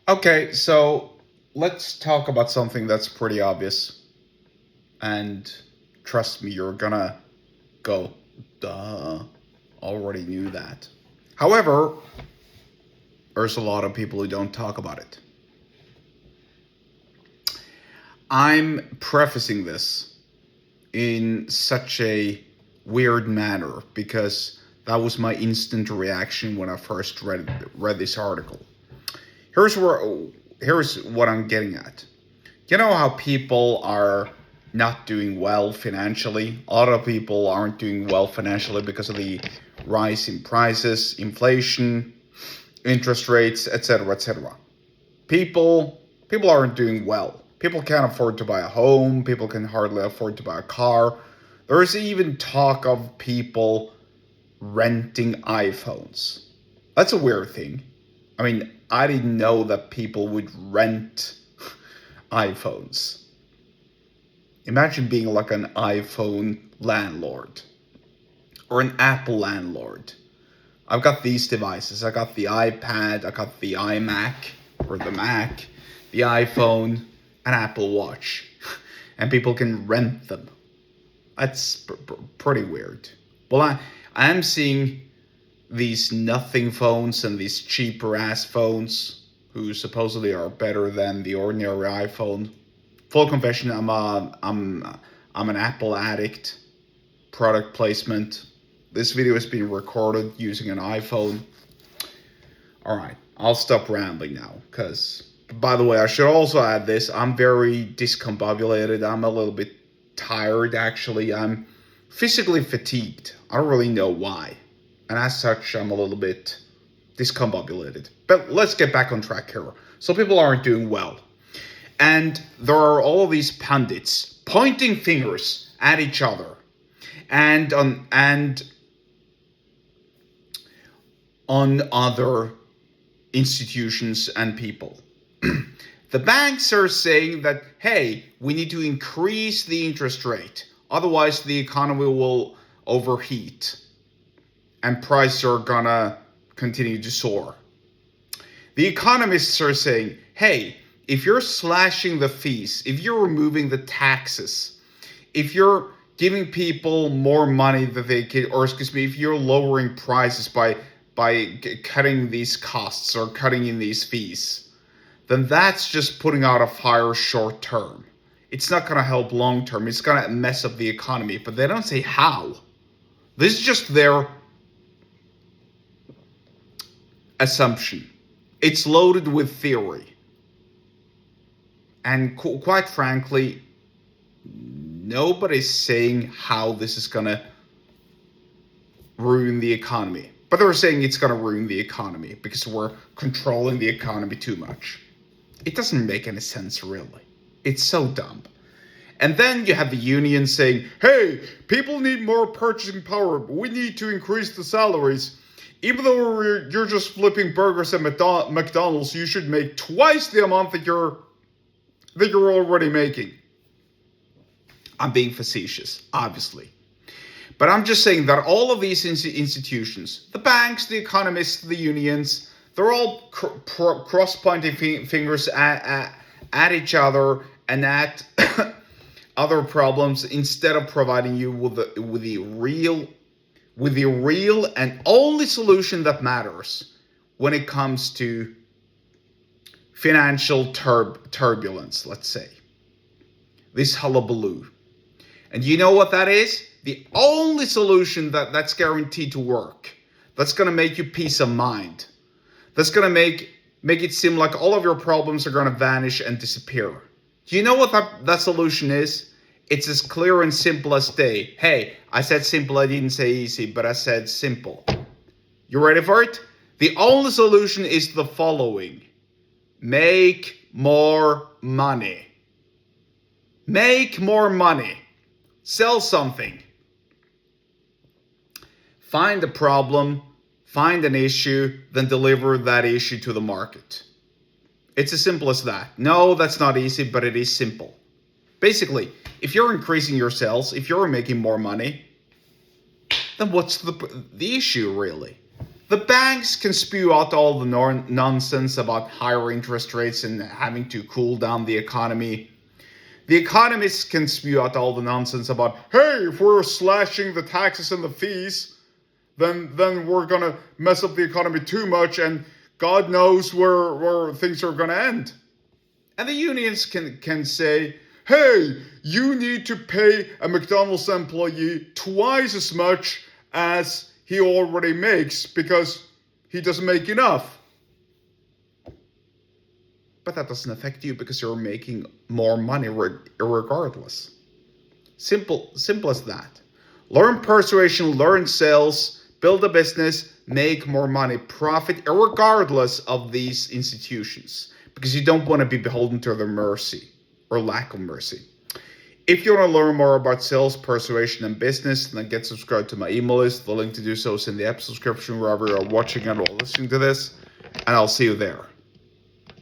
Okay, so let's talk about something that's pretty obvious. And trust me, you're gonna go, duh, already knew that. However, there's a lot of people who don't talk about it. I'm prefacing this in such a weird manner because that was my instant reaction when I first read this article. Here's where here's what I'm getting at. You know how people are not doing well financially? A lot of people aren't doing well financially because of the rise in prices, inflation, interest rates, etc., etc. People aren't doing well. People can't afford to buy a home, people can hardly afford to buy a car. There's even talk of people renting iPhones. That's a weird thing. I mean, I didn't know that people would rent iPhones. Imagine being like an iPhone landlord or an Apple landlord. I've got these devices. I got the iPad, I got the iMac or the Mac, the iPhone, an Apple Watch, and people can rent them. That's pretty weird. Well, I am seeing these nothing phones and these cheaper ass phones who supposedly are better than the ordinary iPhone. Full confession, I'm an Apple addict. Product placement. This video is being recorded using an iPhone. All right, I'll stop rambling now because, by the way, I should also add this. I'm very discombobulated. I'm a little bit tired, actually. I'm physically fatigued. I don't really know why. And as such, I'm a little bit discombobulated. But let's get back on track here. So people aren't doing well. And there are all of these pundits pointing fingers at each other and on other institutions and people. The banks are saying that, hey, we need to increase the interest rate. Otherwise, the economy will overheat and prices are gonna continue to soar. The economists are saying, hey, if you're slashing the fees, if you're removing the taxes, if you're giving people more money that they can, or excuse me, if you're lowering prices by cutting these costs or cutting in these fees, then that's just putting out a fire short term. It's not going to help long term. It's going to mess up the economy, but they don't say how. This is just their assumption. It's loaded with theory. And quite frankly, nobody's saying how this is going to ruin the economy. But they're saying it's going to ruin the economy because we're controlling the economy too much. It doesn't make any sense, really. It's so dumb. And then you have the union saying, hey, people need more purchasing power. We need to increase the salaries. Even though you're just flipping burgers at McDonald's, you should make twice the amount that you're already making. I'm being facetious, obviously. But I'm just saying that all of these institutions, the banks, the economists, the unions, they're all cross-pointing fingers at each other and at other problems instead of providing you with the real and only solution that matters when it comes to financial turbulence, let's say. This hullabaloo. And you know what that is? The only solution that's guaranteed to work. That's going to make you peace of mind. That's going to make it seem like all of your problems are going to vanish and disappear. Do you know what that solution is? It's as clear and simple as day. Hey, I said simple, I didn't say easy, but I said simple. You ready for it? The only solution is the following. Make more money. Make more money. Sell something. Find a problem, find an issue, then deliver that issue to the market. It's as simple as that. No, that's not easy, but it is simple. Basically, if you're increasing your sales, if you're making more money, then what's the issue really? The banks can spew out all the nonsense about higher interest rates and having to cool down the economy. The economists can spew out all the nonsense about, hey, if we're slashing the taxes and the fees, then we're gonna mess up the economy too much, and God knows where things are gonna end. And the unions can say, hey, you need to pay a McDonald's employee twice as much as he already makes because he doesn't make enough. But that doesn't affect you because you're making more money regardless. Simple as that. Learn persuasion, learn sales, build a business, make more money, profit regardless of these institutions, because you don't want to be beholden to their mercy or lack of mercy. If you want to learn more about sales, persuasion, and business, then get subscribed to my email list. The link to do so is in the episode description wherever you're watching and or listening to this, and I'll see you there.